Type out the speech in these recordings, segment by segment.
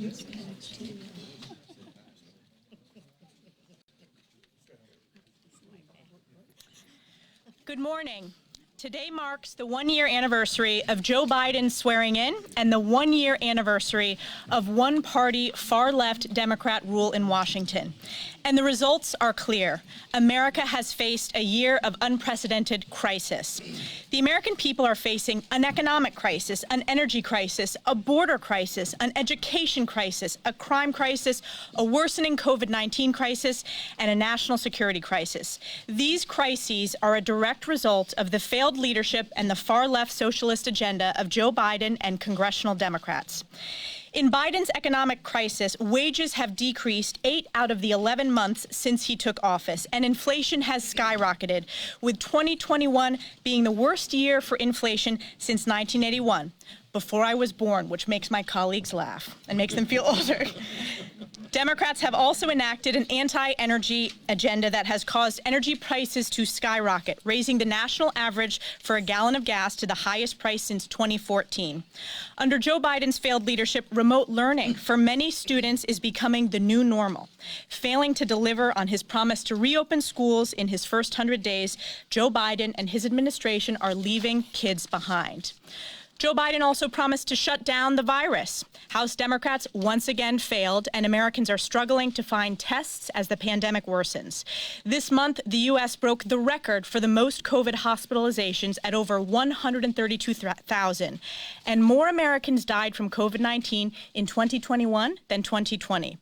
Good morning. Today marks the one-year anniversary of Joe Biden's swearing in and the one-year anniversary of one-party far-left Democrat rule in Washington. And the results are clear. America has faced a year of unprecedented crisis. The American people are facing an economic crisis, an energy crisis, a border crisis, an education crisis, a crime crisis, a worsening COVID-19 crisis, and a national security crisis. These crises are a direct result of the failed leadership and the far-left socialist agenda of Joe Biden and congressional Democrats. In Biden's economic crisis, wages have decreased 8 out of the 11 months since he took office, and inflation has skyrocketed, with 2021 being the worst year for inflation since 1981, before I was born, which makes my colleagues laugh and makes them feel older. Democrats have also enacted an anti-energy agenda that has caused energy prices to skyrocket, raising the national average for a gallon of gas to the highest price since 2014. Under Joe Biden's failed leadership, remote learning for many students is becoming the new normal. Failing to deliver on his promise to reopen schools in his first 100 days, Joe Biden and his administration are leaving kids behind. Joe Biden also promised to shut down the virus. House Democrats once again failed, and Americans are struggling to find tests as the pandemic worsens. This month, the U.S. broke the record for the most COVID hospitalizations at over 132,000, and more Americans died from COVID-19 in 2021 than 2020.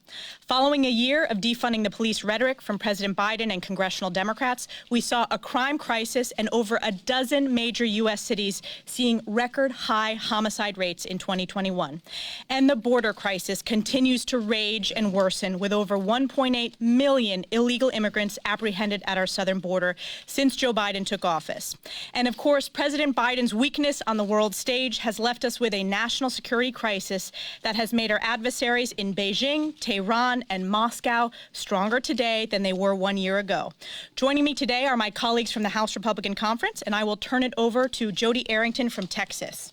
Following a year of defunding the police rhetoric from President Biden and congressional Democrats, we saw a crime crisis and over a dozen major U.S. cities seeing record high homicide rates in 2021. And the border crisis continues to rage and worsen, with over 1.8 million illegal immigrants apprehended at our southern border since Joe Biden took office. And of course, President Biden's weakness on the world stage has left us with a national security crisis that has made our adversaries in Beijing, Tehran, and Moscow stronger today than they were 1 year ago. Joining me today are my colleagues from the House Republican Conference, and I will turn it over to Jody Arrington from Texas.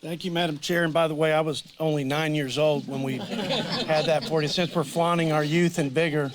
Thank you, Madam Chair. And by the way, I was only 9 years old when we had that 40 cents. We're flaunting our youth and vigor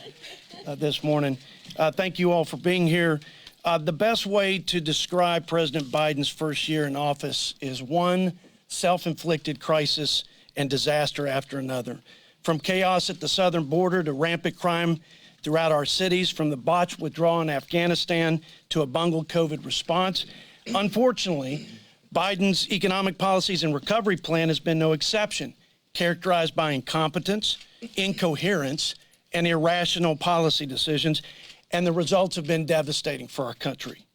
this morning. Thank you all for being here. The best way to describe President Biden's first year in office is one self-inflicted crisis and disaster after another. From chaos at the southern border to rampant crime throughout our cities, from the botched withdrawal in Afghanistan to a bungled COVID response. Unfortunately, Biden's economic policies and recovery plan has been no exception, characterized by incompetence, incoherence, and irrational policy decisions, and the results have been devastating for our country.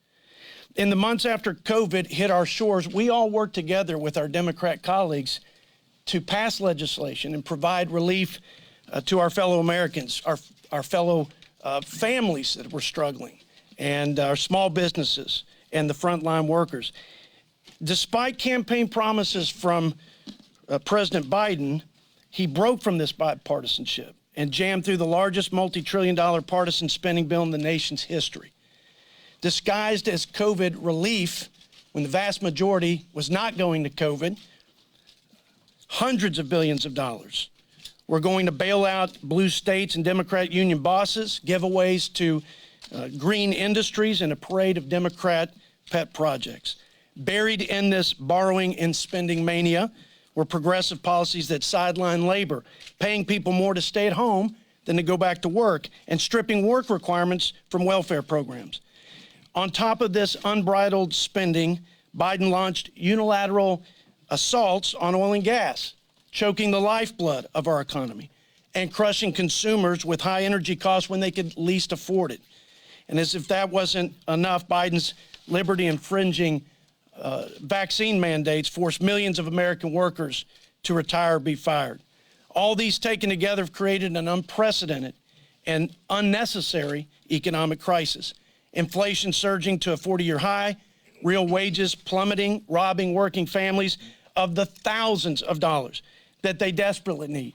In the months after COVID hit our shores, we all worked together with our Democrat colleagues to pass legislation and provide relief to our fellow Americans, our fellow families that were struggling, and our small businesses and the frontline workers. Despite campaign promises from President Biden, he broke from this bipartisanship and jammed through the largest multi-trillion-dollar partisan spending bill in the nation's history. Disguised as COVID relief, when the vast majority was not going to COVID, hundreds of billions of dollars were going to bail out blue states and Democrat union bosses, giveaways to green industries, and a parade of Democrat pet projects. Buried in this borrowing and spending mania were progressive policies that sideline labor, paying people more to stay at home than to go back to work, and stripping work requirements from welfare programs. On top of this unbridled spending, Biden launched unilateral assaults on oil and gas, choking the lifeblood of our economy and crushing consumers with high energy costs when they could least afford it. And as if that wasn't enough, Biden's liberty-infringing vaccine mandates forced millions of American workers to retire or be fired. All these taken together have created an unprecedented and unnecessary economic crisis. Inflation surging to a 40-year high, real wages plummeting, robbing working families of the thousands of dollars that they desperately need.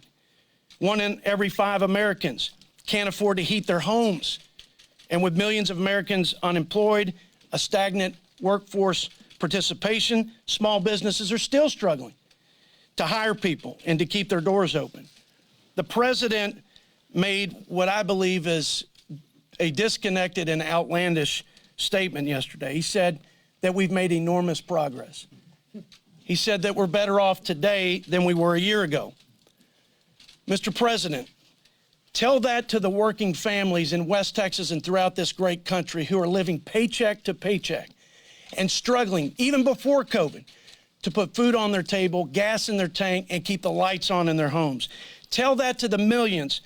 1 in every 5 Americans can't afford to heat their homes. And with millions of Americans unemployed, a stagnant workforce participation, small businesses are still struggling to hire people and to keep their doors open. The president made what I believe is a disconnected and outlandish statement yesterday. He said that we've made enormous progress. He said that we're better off today than we were a year ago. Mr. President, tell that to the working families in West Texas and throughout this great country who are living paycheck to paycheck and struggling, even before COVID, to put food on their table, gas in their tank, and keep the lights on in their homes. Tell that to the millions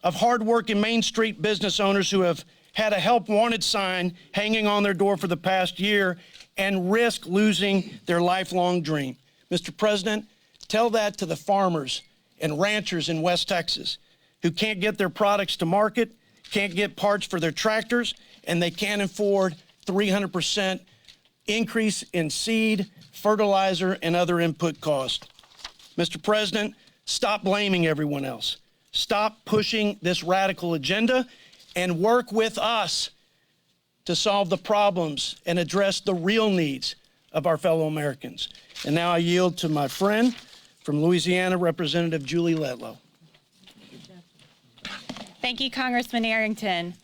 of hardworking Main Street business owners who have had a help wanted sign hanging on their door for the past year and risk losing their lifelong dream. Mr. President, tell that to the farmers and ranchers in West Texas who can't get their products to market, can't get parts for their tractors, and they can't afford 300% increase in seed, fertilizer, and other input costs. Mr. President, stop blaming everyone else. Stop pushing this radical agenda and work with us to solve the problems and address the real needs of our fellow Americans. And now I yield to my friend from Louisiana, Representative Julie Letlow. Thank you, Congressman Arrington.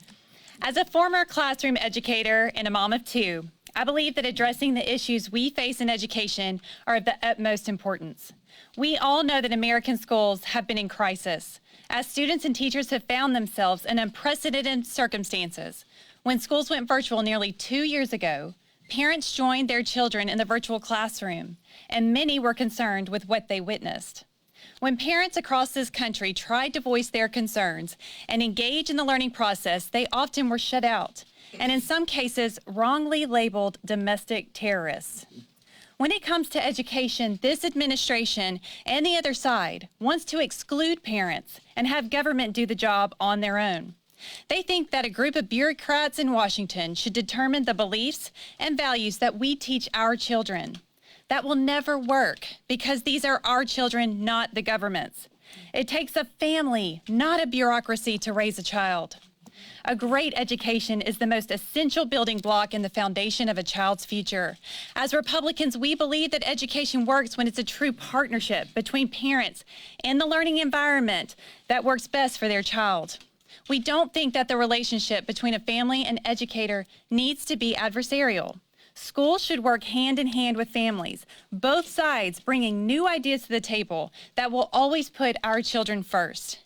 As a former classroom educator and a mom of two, I believe that addressing the issues we face in education are of the utmost importance. We all know that American schools have been in crisis, as students and teachers have found themselves in unprecedented circumstances. When schools went virtual nearly 2 years ago, parents joined their children in the virtual classroom, and many were concerned with what they witnessed. When parents across this country tried to voice their concerns and engage in the learning process, they often were shut out, and in some cases, wrongly labeled domestic terrorists. When it comes to education, this administration and the other side wants to exclude parents and have government do the job on their own. They think that a group of bureaucrats in Washington should determine the beliefs and values that we teach our children. That will never work because these are our children, not the government's. It takes a family, not a bureaucracy, to raise a child. A great education is the most essential building block in the foundation of a child's future. As Republicans, we believe that education works when it's a true partnership between parents and the learning environment that works best for their child. We don't think that the relationship between a family and educator needs to be adversarial. Schools should work hand in hand with families, both sides bringing new ideas to the table that will always put our children first.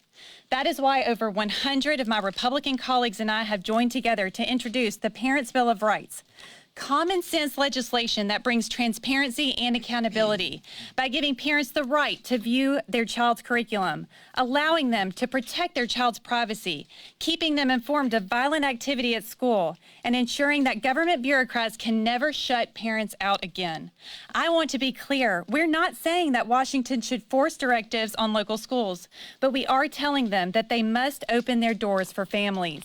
That is why over 100 of my Republican colleagues and I have joined together to introduce the Parents' Bill of Rights. Common sense legislation that brings transparency and accountability by giving parents the right to view their child's curriculum, allowing them to protect their child's privacy, keeping them informed of violent activity at school, and ensuring that government bureaucrats can never shut parents out again. I want to be clear, we're not saying that Washington should force directives on local schools, but we are telling them that they must open their doors for families.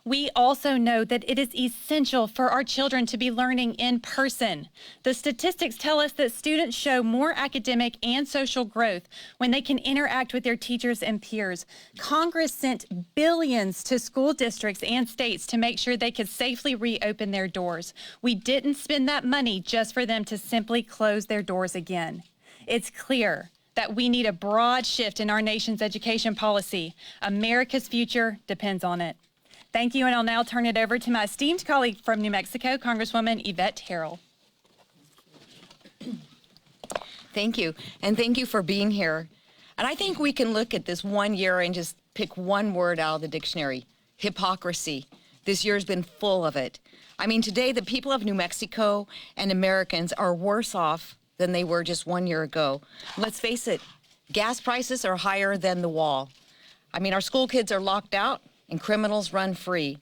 We also know that it is essential for our children to be learning in person. The statistics tell us that students show more academic and social growth when they can interact with their teachers and peers. Congress sent billions to school districts and states to make sure they could safely reopen their doors. We didn't spend that money just for them to simply close their doors again. It's clear that we need a broad shift in our nation's education policy. America's future depends on it. Thank you, and I'll now turn it over to my esteemed colleague from New Mexico, Congresswoman Yvette Terrell. Thank you, and thank you for being here. And I think we can look at this 1 year and just pick one word out of the dictionary: hypocrisy. This year's been full of it. I mean, today the people of New Mexico and Americans are worse off than they were just 1 year ago. Let's face it, gas prices are higher than the wall. I mean, our school kids are locked out and criminals run free.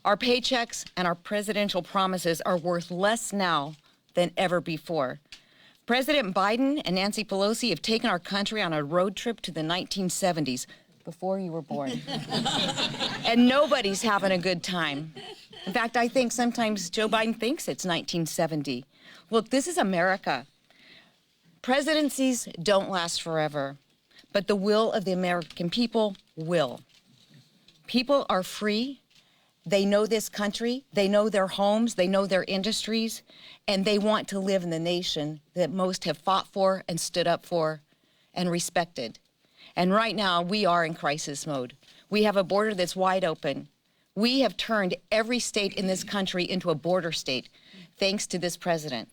Our paychecks and our presidential promises are worth less now than ever before. President Biden and Nancy Pelosi have taken our country on a road trip to the 1970s, before you were born. And nobody's having a good time. In fact, I think sometimes Joe Biden thinks it's 1970. Look, this is America. Presidencies don't last forever, but the will of the American people will. People are free. They know this country. They know their homes. They know their industries. And they want to live in the nation that most have fought for and stood up for and respected. And right now, we are in crisis mode. We have a border that's wide open. We have turned every state in this country into a border state, thanks to this president.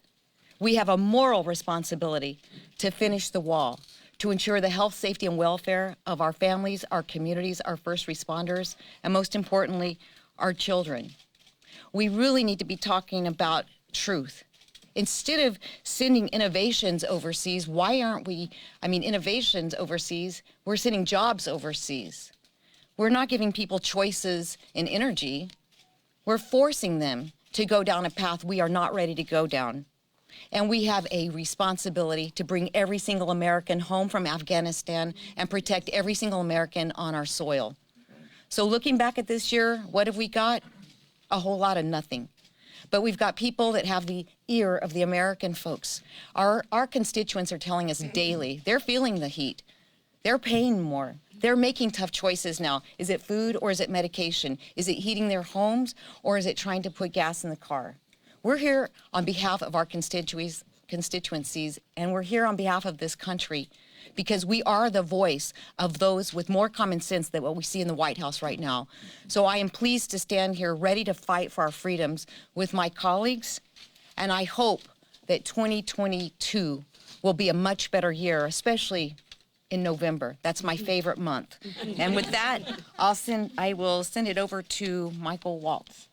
We have a moral responsibility to finish the wall, to ensure the health, safety, and welfare of our families, our communities, our first responders, and most importantly, our children. We really need to be talking about truth. Instead of sending innovations overseas, why aren't we, innovations overseas, we're sending jobs overseas. We're not giving people choices in energy. We're forcing them to go down a path we are not ready to go down. And we have a responsibility to bring every single American home from Afghanistan and protect every single American on our soil. So looking back at this year, what have we got? A whole lot of nothing. But we've got people that have the ear of the American folks. Our constituents are telling us daily, they're feeling the heat. They're paying more. They're making tough choices now. Is it food or is it medication? Is it heating their homes or is it trying to put gas in the car? We're here on behalf of our constituencies, and we're here on behalf of this country because we are the voice of those with more common sense than what we see in the White House right now. So I am pleased to stand here ready to fight for our freedoms with my colleagues, and I hope that 2022 will be a much better year, especially in November. That's my favorite month. And with that, I will send it over to Michael Waltz.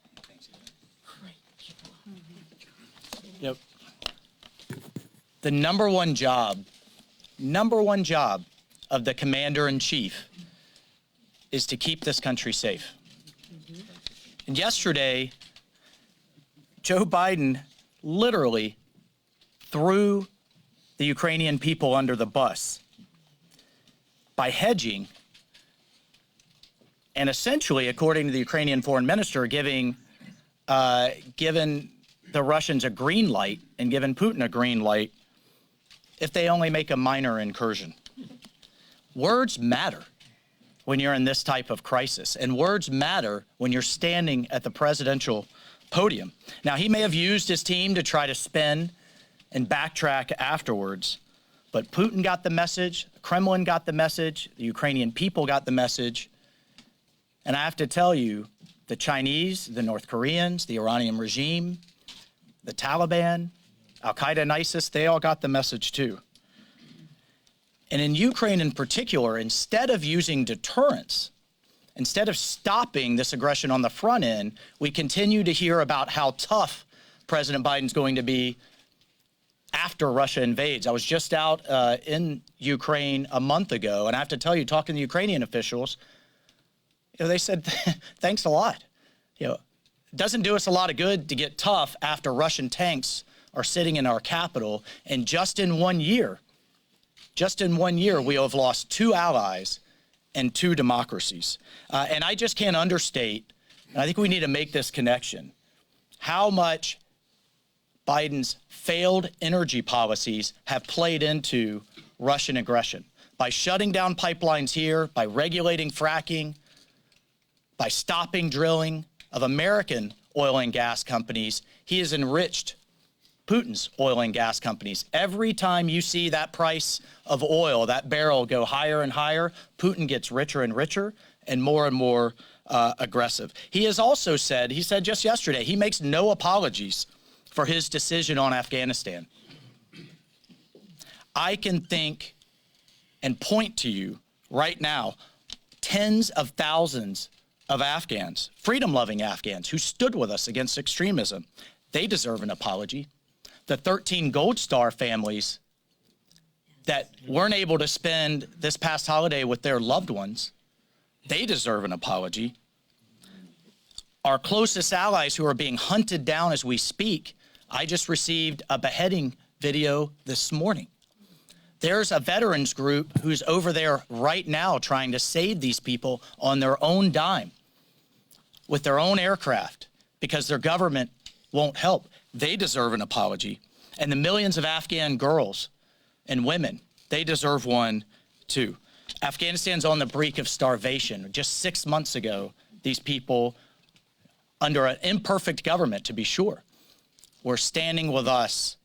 Yep. The number one job of the commander-in-chief is to keep this country safe. And yesterday, Joe Biden literally threw the Ukrainian people under the bus by hedging and essentially, according to the Ukrainian foreign minister, given the Russians a green light and given Putin a green light if they only make a minor incursion. Words matter when you're in this type of crisis, and words matter when you're standing at the presidential podium. Now, he may have used his team to try to spin and backtrack afterwards, but Putin got the message, the Kremlin got the message, the Ukrainian people got the message, and I have to tell you, the Chinese, the North Koreans, the Iranian regime, the Taliban, Al-Qaeda and ISIS, they all got the message too. And in Ukraine in particular, instead of using deterrence, instead of stopping this aggression on the front end, we continue to hear about how tough President Biden's going to be after Russia invades. I was just out in Ukraine a month ago, and I have to tell you, talking to Ukrainian officials, they said, thanks a lot. It doesn't do us a lot of good to get tough after Russian tanks are sitting in our capital. And just in 1 year, we have lost 2 allies and 2 democracies. And I just can't understate, and I think we need to make this connection, how much Biden's failed energy policies have played into Russian aggression. By shutting down pipelines here, by regulating fracking, by stopping drilling of American oil and gas companies, he has enriched Putin's oil and gas companies. Every time you see that price of oil, that barrel go higher and higher, Putin gets richer and richer and more aggressive. He has also said, he said just yesterday, he makes no apologies for his decision on Afghanistan. I can think and point to you right now, tens of thousands of Afghans, freedom-loving Afghans, who stood with us against extremism. They deserve an apology. The 13 Gold Star families that weren't able to spend this past holiday with their loved ones, they deserve an apology. Our closest allies who are being hunted down as we speak, I just received a beheading video this morning. There's a veterans group who's over there right now trying to save these people on their own dime with their own aircraft because their government won't help. They deserve an apology. And the millions of Afghan girls and women, they deserve one too. Afghanistan's on the brink of starvation. Just 6 months ago, these people, under an imperfect government to be sure, were standing with us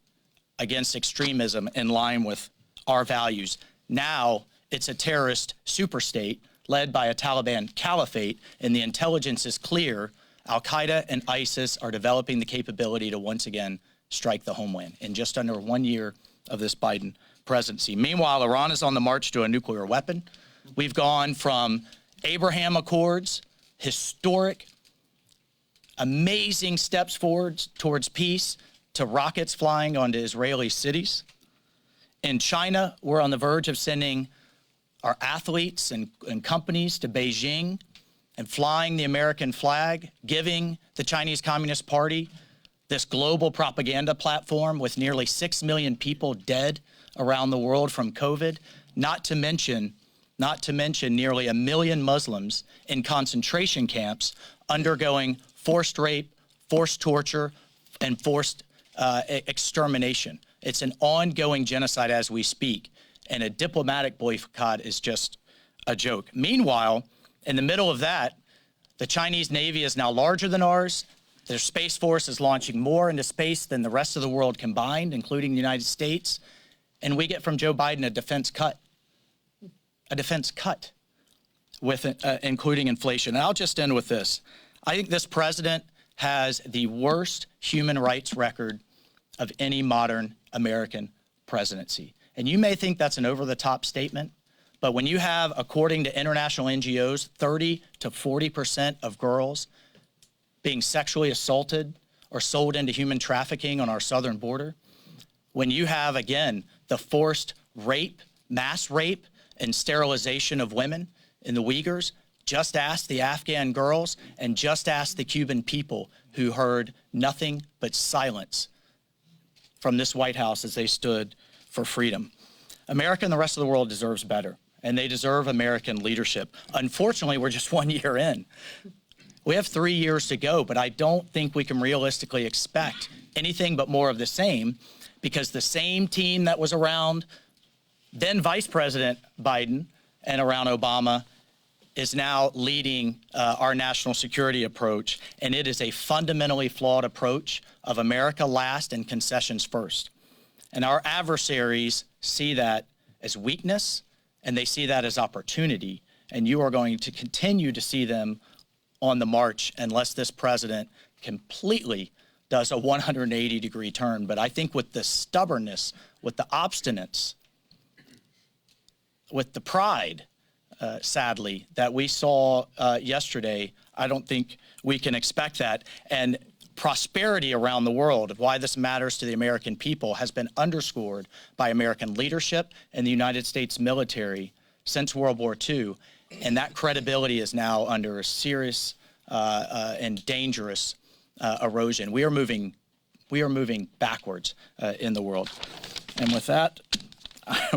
against extremism in line with our values. Now it's a terrorist superstate led by a Taliban caliphate, and the intelligence is clear. Al-Qaeda and ISIS are developing the capability to once again strike the homeland in just under 1 year of this Biden presidency. Meanwhile, Iran is on the march to a nuclear weapon. We've gone from Abraham Accords, historic, amazing steps forward towards peace, to rockets flying onto Israeli cities. In China, we're on the verge of sending our athletes and companies to Beijing and flying the American flag, giving the Chinese Communist Party this global propaganda platform with nearly 6 million people dead around the world from COVID, not to mention nearly 1 million Muslims in concentration camps undergoing forced rape, forced torture, and forced extermination. It's an ongoing genocide as we speak, and a diplomatic boycott is just a joke. Meanwhile, in the middle of that, the Chinese Navy is now larger than ours. Their Space Force is launching more into space than the rest of the world combined, including the United States. And we get from Joe Biden a defense cut with including inflation. And I'll just end with this. I think this president has the worst human rights record of any modern American presidency. And you may think that's an over-the-top statement, but when you have, according to international NGOs, 30 to 40% of girls being sexually assaulted or sold into human trafficking on our southern border, when you have, again, the forced rape, mass rape, and sterilization of women in the Uyghurs, just ask the Afghan girls and just ask the Cuban people who heard nothing but silence from this White House as they stood for freedom. America and the rest of the world deserves better, and they deserve American leadership. Unfortunately, we're just 1 year in. We have 3 years to go, but I don't think we can realistically expect anything but more of the same, because the same team that was around then Vice President Biden and around Obama is now leading our national security approach, and it is a fundamentally flawed approach of America last and concessions first. And our adversaries see that as weakness, and they see that as opportunity, and you are going to continue to see them on the march unless this president completely does a 180-degree turn. But I think with the stubbornness, with the obstinance, with the pride, sadly, that we saw yesterday, I don't think we can expect that. And prosperity around the world, why this matters to the American people, has been underscored by American leadership and the United States military since World War II. And that credibility is now under a serious and dangerous erosion. We are moving backwards in the world. And with that, I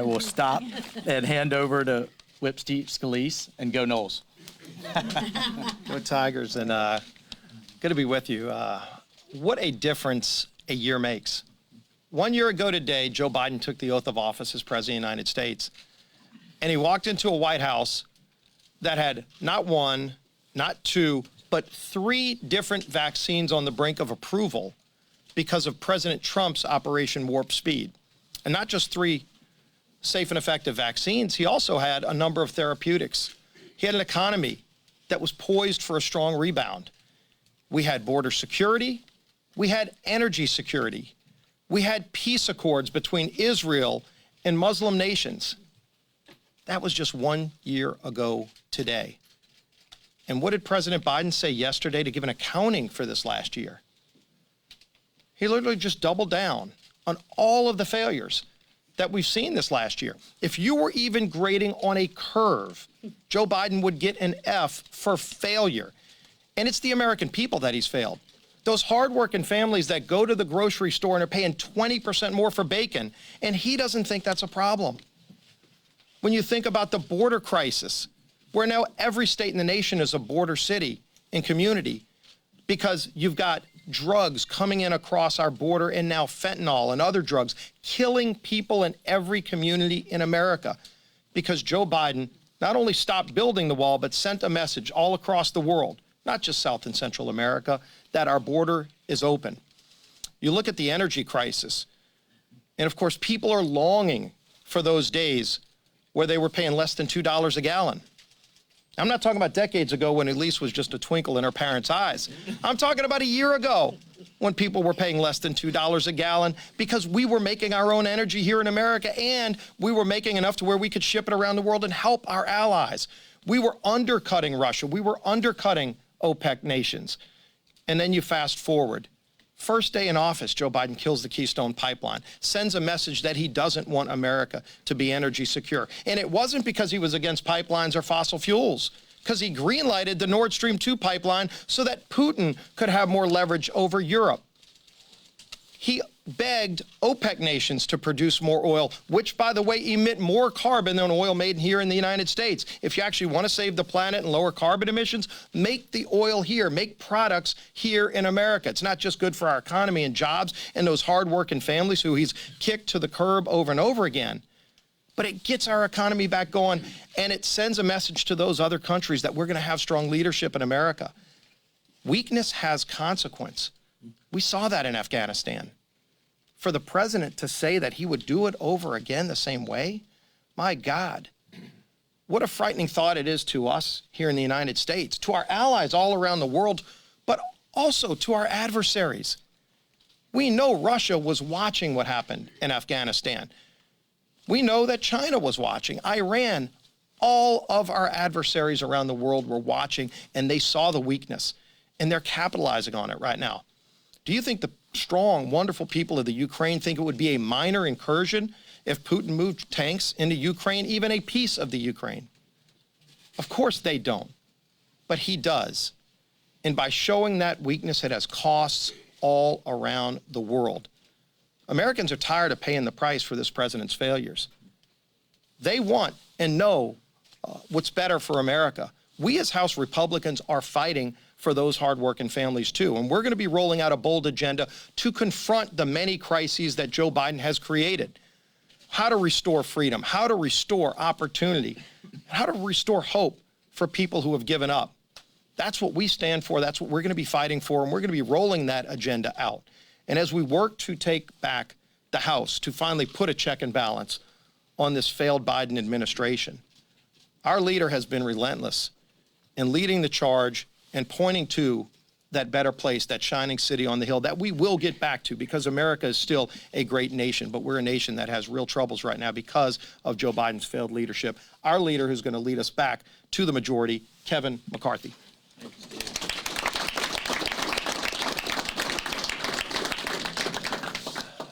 will stop and hand over to Whip Steve Scalise and go Knowles. Go Tigers, and good to be with you. What a difference a year makes. 1 year ago today, Joe Biden took the oath of office as President of the United States, and he walked into a White House that had not one, not two, but 3 different vaccines on the brink of approval because of President Trump's Operation Warp Speed. And not just 3 safe and effective vaccines, he also had a number of therapeutics. He had an economy that was poised for a strong rebound. We had border security. We had energy security. We had peace accords between Israel and Muslim nations. That was just 1 year ago today. And what did President Biden say yesterday to give an accounting for this last year? He literally just doubled down on all of the failures that we've seen this last year. If you were even grading on a curve, Joe Biden would get an F for failure. And it's the American people that he's failed. Those hardworking families that go to the grocery store and are paying 20% more for bacon, and he doesn't think that's a problem. When you think about the border crisis, where now every state in the nation is a border city and community, because you've got drugs coming in across our border, and now fentanyl and other drugs killing people in every community in America, because Joe Biden not only stopped building the wall, but sent a message all across the world, not just South and Central America, that our border is open. You look at the energy crisis, and of course, people are longing for those days where they were paying less than $2 a gallon. I'm not talking about decades ago when Elise was just a twinkle in her parents' eyes. I'm talking about a year ago when people were paying less than $2 a gallon because we were making our own energy here in America, and we were making enough to where we could ship it around the world and help our allies. We were undercutting Russia. We were undercutting OPEC nations. And then you fast forward. First day in office, Joe Biden kills the Keystone Pipeline, sends a message that he doesn't want America to be energy secure. And it wasn't because he was against pipelines or fossil fuels, because he greenlighted the Nord Stream 2 pipeline so that Putin could have more leverage over Europe. He begged OPEC nations to produce more oil, which, by the way, emit more carbon than oil made here in the United States. If you actually want to save the planet and lower carbon emissions, make the oil here, make products here in America. It's not just good for our economy and jobs and those hardworking families who he's kicked to the curb over and over again, but it gets our economy back going, and it sends a message to those other countries that we're going to have strong leadership in America. Weakness has consequence. We saw that in Afghanistan. For the president to say that he would do it over again the same way, my God, what a frightening thought it is to us here in the United States, to our allies all around the world, but also to our adversaries. We know Russia was watching what happened in Afghanistan. We know that China was watching, Iran. All of our adversaries around the world were watching, and they saw the weakness, and they're capitalizing on it right now. Do you think the strong, wonderful people of the Ukraine think it would be a minor incursion if Putin moved tanks into Ukraine, even a piece of the Ukraine? Of course they don't, but he does. And by showing that weakness, it has costs all around the world. Americans are tired of paying the price for this president's failures. They want and know what's better for America. We as House Republicans are fighting for those hardworking families too. And we're going to be rolling out a bold agenda to confront the many crises that Joe Biden has created. How to restore freedom, how to restore opportunity, how to restore hope for people who have given up. That's what we stand for. That's what we're going to be fighting for. And we're going to be rolling that agenda out. And as we work to take back the House, to finally put a check and balance on this failed Biden administration, our leader has been relentless in leading the charge and pointing to that better place, that shining city on the hill that we will get back to, because America is still a great nation, but we're a nation that has real troubles right now because of Joe Biden's failed leadership. Our leader who's going to lead us back to the majority, Kevin McCarthy.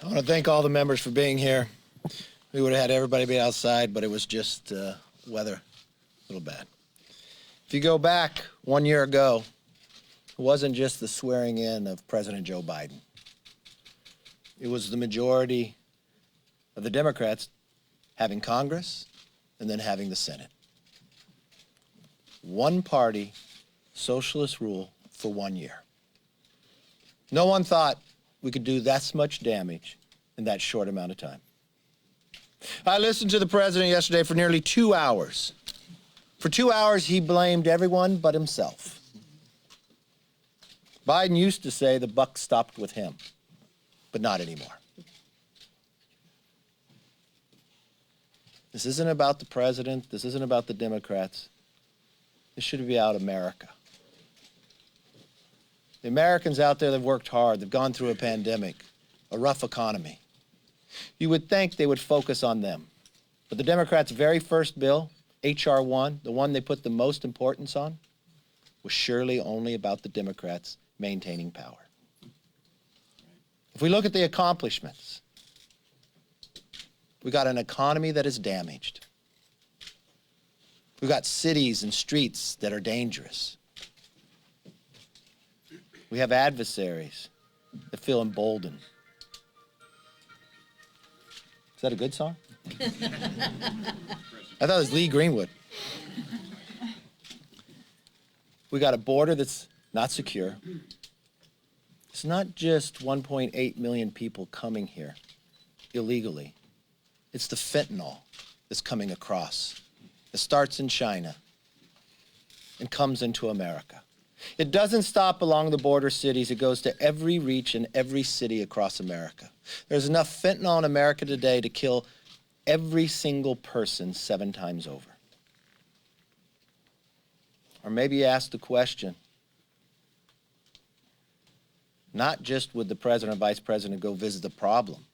I want to thank all the members for being here. We would have had everybody be outside, but it was just weather, a little bad. If you go back 1 year ago, it wasn't just the swearing in of President Joe Biden. It was the majority of the Democrats having Congress and then having the Senate. One party, socialist rule for 1 year. No one thought we could do that much damage in that short amount of time. I listened to the president yesterday for nearly 2 hours. For 2 hours, he blamed everyone but himself. Biden used to say the buck stopped with him, but not anymore. This isn't about the president. This isn't about the Democrats. This should be about America. The Americans out there that have worked hard, they've gone through a pandemic, a rough economy. You would think they would focus on them. But the Democrats' very first bill, H.R. 1, the one they put the most importance on, was surely only about the Democrats maintaining power. If we look at the accomplishments, we got an economy that is damaged. We've got cities and streets that are dangerous. We have adversaries that feel emboldened. Is that a good song? I thought it was Lee Greenwood. We got a border that's not secure. It's not just 1.8 million people coming here illegally. It's the fentanyl that's coming across. It starts in China and comes into America. It doesn't stop along the border cities. It goes to every reach in every city across America. There's enough fentanyl in America today to kill every single person 7 times over. Or maybe you ask the question, not just would the president or vice president go visit the problem,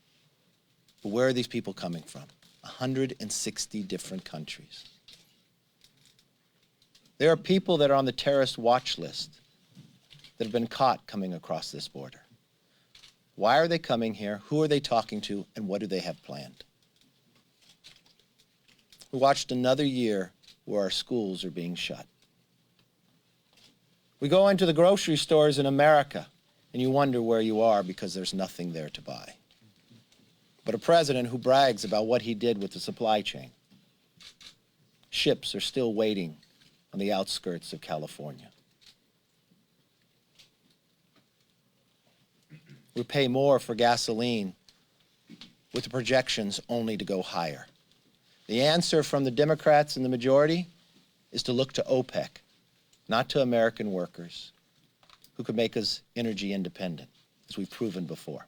but where are these people coming from? 160 different countries. There are people that are on the terrorist watch list that have been caught coming across this border. Why are they coming here? Who are they talking to? And what do they have planned? We watched another year where our schools are being shut. We go into the grocery stores in America and you wonder where you are because there's nothing there to buy. But a president who brags about what he did with the supply chain. Ships are still waiting on the outskirts of California. We pay more for gasoline with the projections only to go higher. The answer from the Democrats and the majority is to look to OPEC, not to American workers who could make us energy independent, as we've proven before.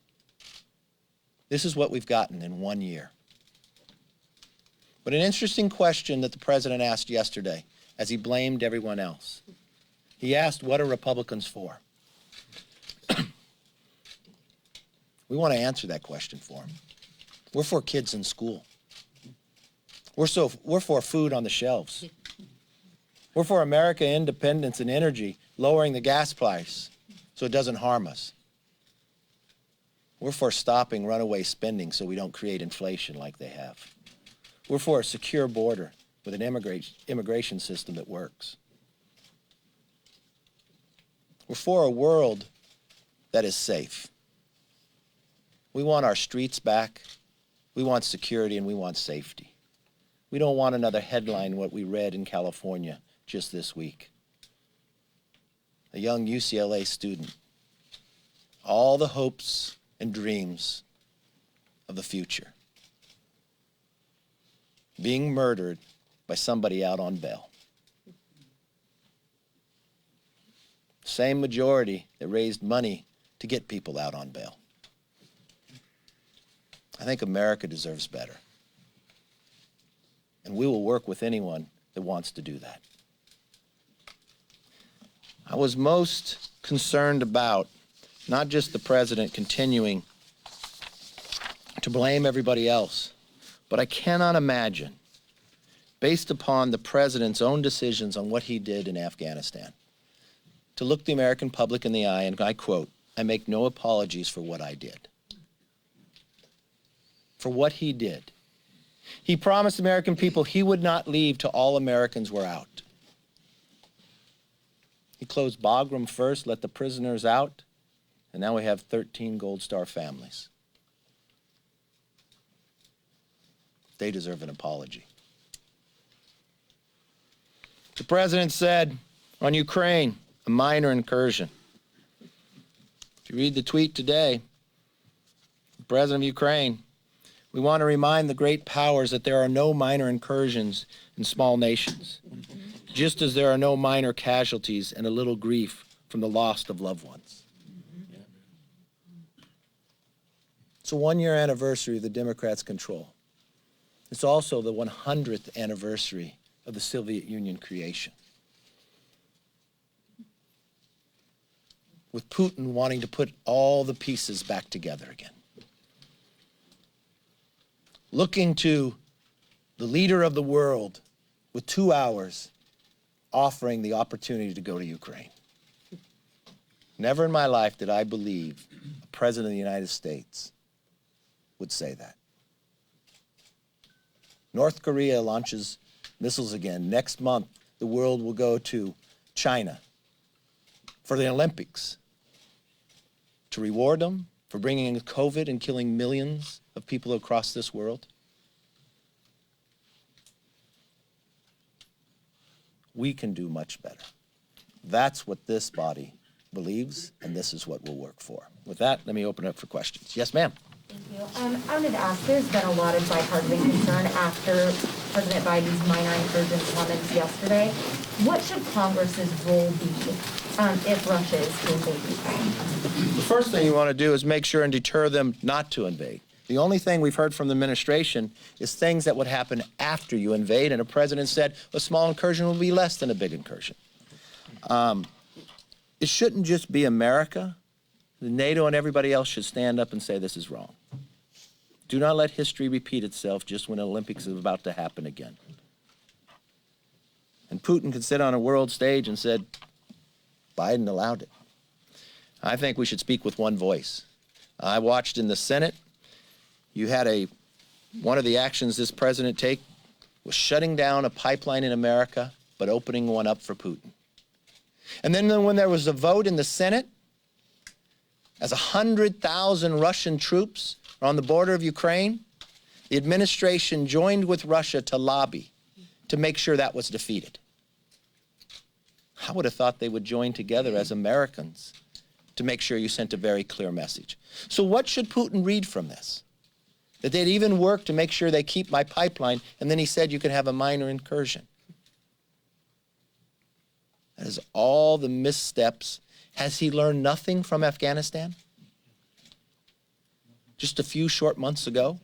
This is what we've gotten in 1 year. But an interesting question that the president asked yesterday as he blamed everyone else. He asked, what are Republicans for? We want to answer that question for him. We're for kids in school. We're for food on the shelves. We're for America independence and energy, lowering the gas price so it doesn't harm us. We're for stopping runaway spending so we don't create inflation like they have. We're for a secure border with an immigration system that works. We're for a world that is safe. We want our streets back. We want security and we want safety. We don't want another headline what we read in California just this week. A young UCLA student. All the hopes and dreams of the future. Being murdered by somebody out on bail. Same majority that raised money to get people out on bail. I think America deserves better. And we will work with anyone that wants to do that. I was most concerned about not just the president continuing to blame everybody else, but I cannot imagine, based upon the president's own decisions on what he did in Afghanistan, to look the American public in the eye and I quote, I make no apologies for what I did. For what he did. He promised the American people he would not leave till all Americans were out. He closed Bagram first, let the prisoners out, and now we have 13 Gold Star families. They deserve an apology. The president said on Ukraine, a minor incursion. If you read the tweet today, the president of Ukraine, we want to remind the great powers that there are no minor incursions in small nations, just as there are no minor casualties and a little grief from the loss of loved ones. It's a 1-year anniversary of the Democrats' control. It's also the 100th anniversary of the Soviet Union creation. With Putin wanting to put all the pieces back together again. Looking to the leader of the world with 2 hours offering the opportunity to go to Ukraine. Never in my life did I believe a president of the United States would say that. North Korea launches missiles again. Next month, the world will go to China for the Olympics to reward them for bringing in COVID and killing millions of people across this world. We can do much better. That's what this body believes, and this is what we'll work for. With that, let me open it up for questions. Yes, ma'am. Thank you. I wanted to ask, there's been a lot of bipartisan concern after President Biden's minor incursion comments yesterday. What should Congress's role be if Russia is to invade Ukraine? The first thing you want to do is make sure and deter them not to invade. The only thing we've heard from the administration is things that would happen after you invade, and a president said a small incursion will be less than a big incursion. It shouldn't just be America. NATO and everybody else should stand up and say this is wrong. Do not let history repeat itself just when the Olympics is about to happen again. And Putin could sit on a world stage and said, Biden allowed it. I think we should speak with one voice. I watched in the Senate, you had one of the actions this president take was shutting down a pipeline in America, but opening one up for Putin. And then when there was a vote in the Senate, as 100,000 Russian troops are on the border of Ukraine, the administration joined with Russia to lobby to make sure that was defeated. I would have thought they would join together as Americans to make sure you sent a very clear message. So what should Putin read from this? That they'd even work to make sure they keep my pipeline, and then he said you could have a minor incursion. That is all the missteps. Has he learned nothing from Afghanistan? Just a few short months ago?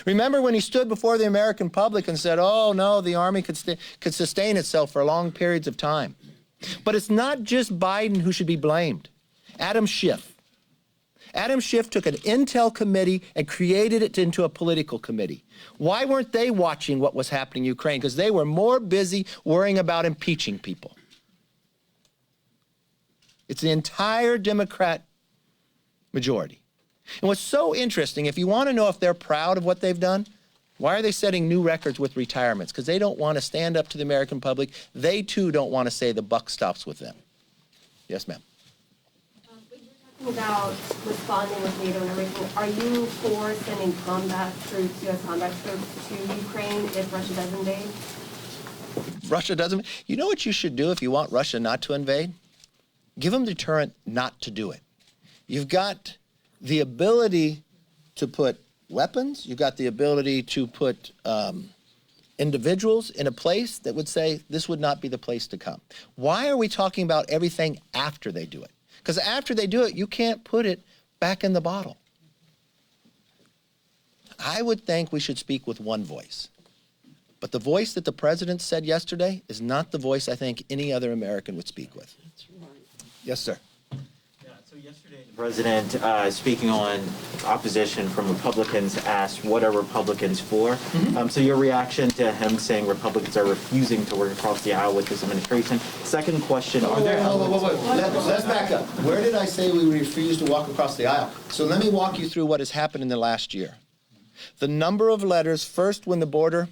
Remember when he stood before the American public and said, oh no, the Army could sustain itself for long periods of time. But it's not just Biden who should be blamed. Adam Schiff. Adam Schiff took an intel committee and created it into a political committee. Why weren't they watching what was happening in Ukraine? Because they were more busy worrying about impeaching people. It's the entire Democrat majority. And what's so interesting, if you want to know if they're proud of what they've done, why are they setting new records with retirements? Because they don't want to stand up to the American public. They, too, don't want to say the buck stops with them. Yes, ma'am. When you're talking about responding with NATO and everything, are you for sending combat troops, U.S. combat troops, to Ukraine if Russia does invade? Russia doesn't. You know what you should do if you want Russia not to invade? Give them deterrent not to do it. You've got the ability to put weapons. You've got the ability to put individuals in a place that would say this would not be the place to come. Why are we talking about everything after they do it? Because after they do it, you can't put it back in the bottle. I would think we should speak with one voice. But the voice that the president said yesterday is not the voice I think any other American would speak with. That's right. Yes, sir. So yesterday, the president, speaking on opposition from Republicans, asked, what are Republicans for? So your reaction to him saying Republicans are refusing to work across the aisle with this administration. Second question, are there... Let's back up. Where did I say we refuse to walk across the aisle? So let me walk you through what has happened in the last year. The number of letters, first when the border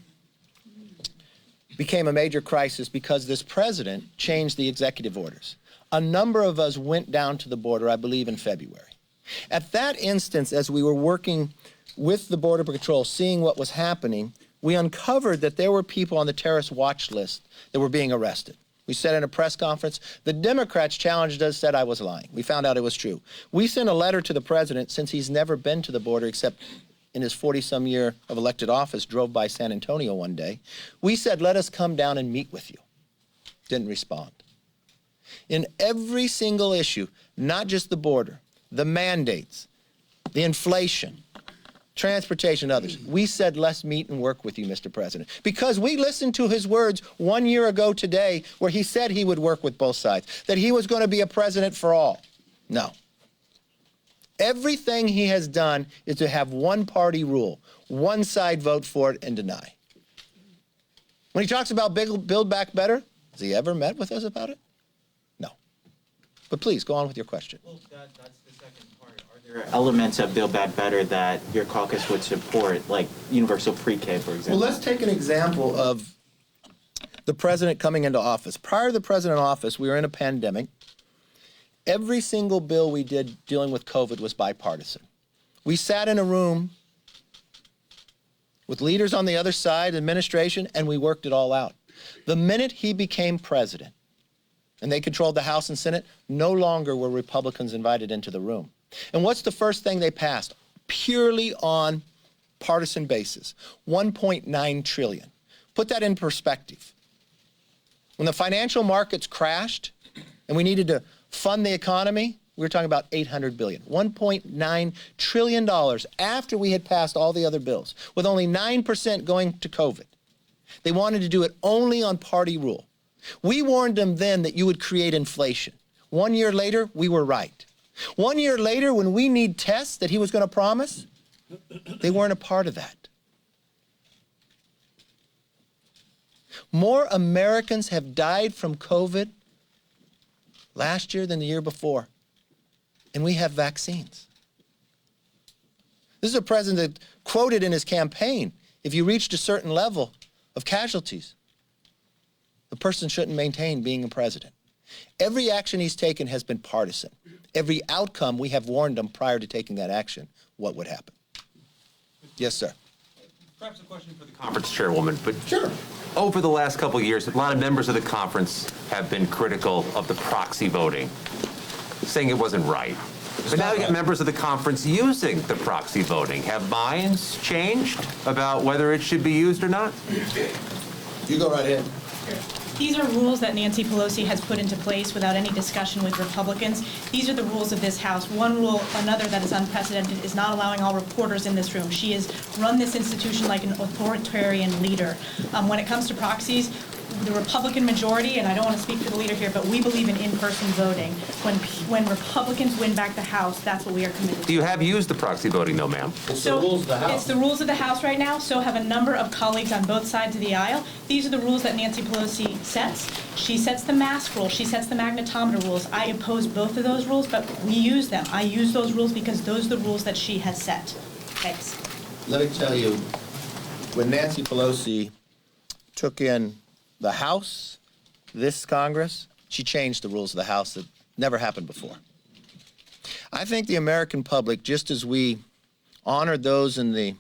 became a major crisis because this president changed the executive orders. A number of us went down to the border, I believe, in February. At that instance, as we were working with the Border Patrol, seeing what was happening, we uncovered that there were people on the terrorist watch list that were being arrested. We said in a press conference, the Democrats challenged us, said I was lying. We found out it was true. We sent a letter to the president, since he's never been to the border except in his 40-some year of elected office, drove by San Antonio one day. We said, let us come down and meet with you. Didn't respond. In every single issue, not just the border, the mandates, the inflation, transportation, others, we said, let's meet and work with you, Mr. President. Because we listened to his words 1 year ago today where he said he would work with both sides, that he was going to be a president for all. No. Everything he has done is to have one-party rule, one side vote for it and deny. When he talks about Build Back Better, has he ever met with us about it? No. But please, go on with your question. Well, that's the second part. Are there elements of Build Back Better that your caucus would support, like universal pre-K, for example? Well, let's take an example of the president coming into office. Prior to the president in office, we were in a pandemic. Every single bill we did dealing with COVID was bipartisan. We sat in a room with leaders on the other side, administration, and we worked it all out. The minute he became president, and they controlled the House and Senate, no longer were Republicans invited into the room. And what's the first thing they passed? Purely on partisan basis, $1.9 trillion. Put that in perspective. When the financial markets crashed and we needed to fund the economy, we were talking about $800 billion, $1.9 trillion after we had passed all the other bills, with only 9% going to COVID. They wanted to do it only on party rule. We warned them then that you would create inflation. 1 year later, we were right. 1 year later, when we need tests that he was going to promise, they weren't a part of that. More Americans have died from COVID last year than the year before, and we have vaccines. This is a president that quoted in his campaign, if you reached a certain level of casualties, the person shouldn't maintain being a president. Every action he's taken has been partisan. Every outcome, we have warned him prior to taking that action what would happen. Yes, sir. Perhaps a question for the conference chairwoman, but Sure. over the last couple of years, a lot of members of the conference have been critical of the proxy voting, saying it wasn't right. But now you get members of the conference using the proxy voting. Have minds changed about whether it should be used or not? You go right ahead. These are rules that Nancy Pelosi has put into place without any discussion with Republicans. These are the rules of this House. One rule, another that is unprecedented, is not allowing all reporters in this room. She has run this institution like an authoritarian leader. When it comes to proxies, the Republican majority, and I don't want to speak for the leader here, but we believe in in-person voting. When Republicans win back the House, that's what we are committed to. Do you have used the proxy voting, though, ma'am? It's the rules of the House. It's the rules of the House right now. So have a number of colleagues on both sides of the aisle. These are the rules that Nancy Pelosi sets. She sets the mask rule. She sets the magnetometer rules. I oppose both of those rules, but we use them. I use those rules because those are the rules that she has set. Thanks. Let me tell you, when Nancy Pelosi took in the House, this Congress, she changed the rules of the House that never happened before. I think the American public, just as we honored those in the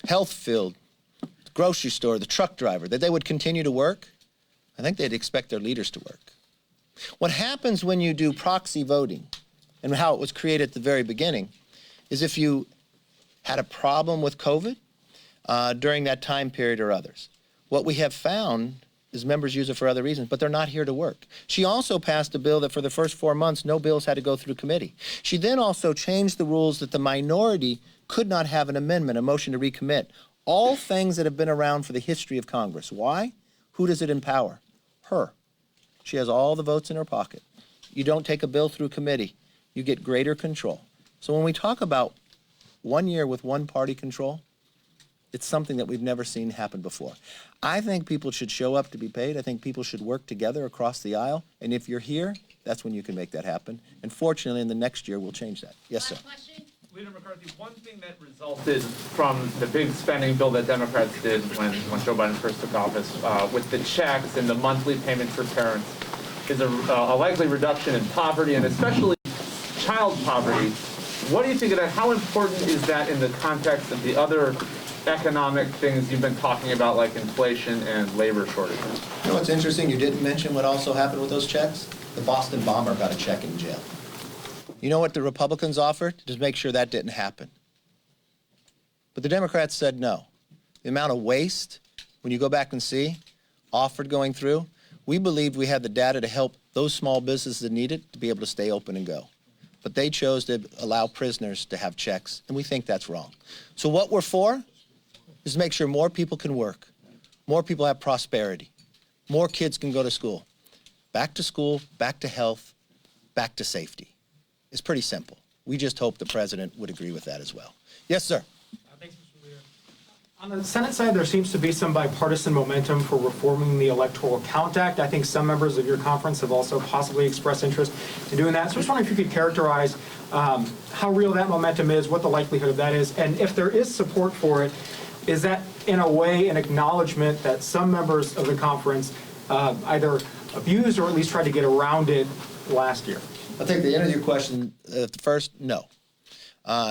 health field, the grocery store, the truck driver, that they would continue to work, I think they'd expect their leaders to work. What happens when you do proxy voting, and how it was created at the very beginning, is if you had a problem with COVID during that time period or others, what we have found is members use it for other reasons, but they're not here to work. She also passed a bill that for the first 4 months, no bills had to go through committee. She then also changed the rules that the minority could not have an amendment, a motion to recommit. All things that have been around for the history of Congress. Why? Who does it empower? Her. She has all the votes in her pocket. You don't take a bill through committee. You get greater control. So when we talk about 1 year with one party control, it's something that we've never seen happen before. I think people should show up to be paid. I think people should work together across the aisle. And if you're here, that's when you can make that happen. And fortunately, in the next year, we'll change that. Yes, sir. Leader McCarthy, one thing that resulted from the big spending bill that Democrats did when Joe Biden first took office with the checks and the monthly payment for parents is a likely reduction in poverty and especially child poverty. What do you think of that? How important is that in the context of the other economic things you've been talking about, like inflation and labor shortages? You know what's interesting? You didn't mention what also happened with those checks? The Boston bomber got a check in jail. You know what the Republicans offered? To make sure that didn't happen. But the Democrats said no. The amount of waste, when you go back and see, offered going through, we believed we had the data to help those small businesses that need it to be able to stay open and go. But they chose to allow prisoners to have checks, and we think that's wrong. So what we're for is to make sure more people can work, more people have prosperity, more kids can go to school. Back to school, back to health, back to safety. It's pretty simple. We just hope the president would agree with that as well. Yes, sir. Thanks, Mr. Leader. On the Senate side, there seems to be some bipartisan momentum for reforming the Electoral Count Act. I think some members of your conference have also possibly expressed interest in doing that. So I was wondering if you could characterize how real that momentum is, what the likelihood of that is, and if there is support for it, is that in a way an acknowledgement that some members of the conference either abused or at least tried to get around it last year? I'll take the end of your question first. No.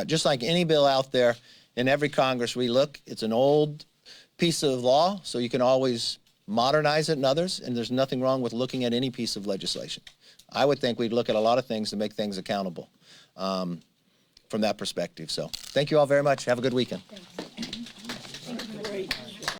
Just like any bill out there, in every Congress we look, it's an old piece of law, so you can always modernize it in others, and there's nothing wrong with looking at any piece of legislation. I would think we'd look at a lot of things to make things accountable from that perspective. So thank you all very much. Have a good weekend. Thanks.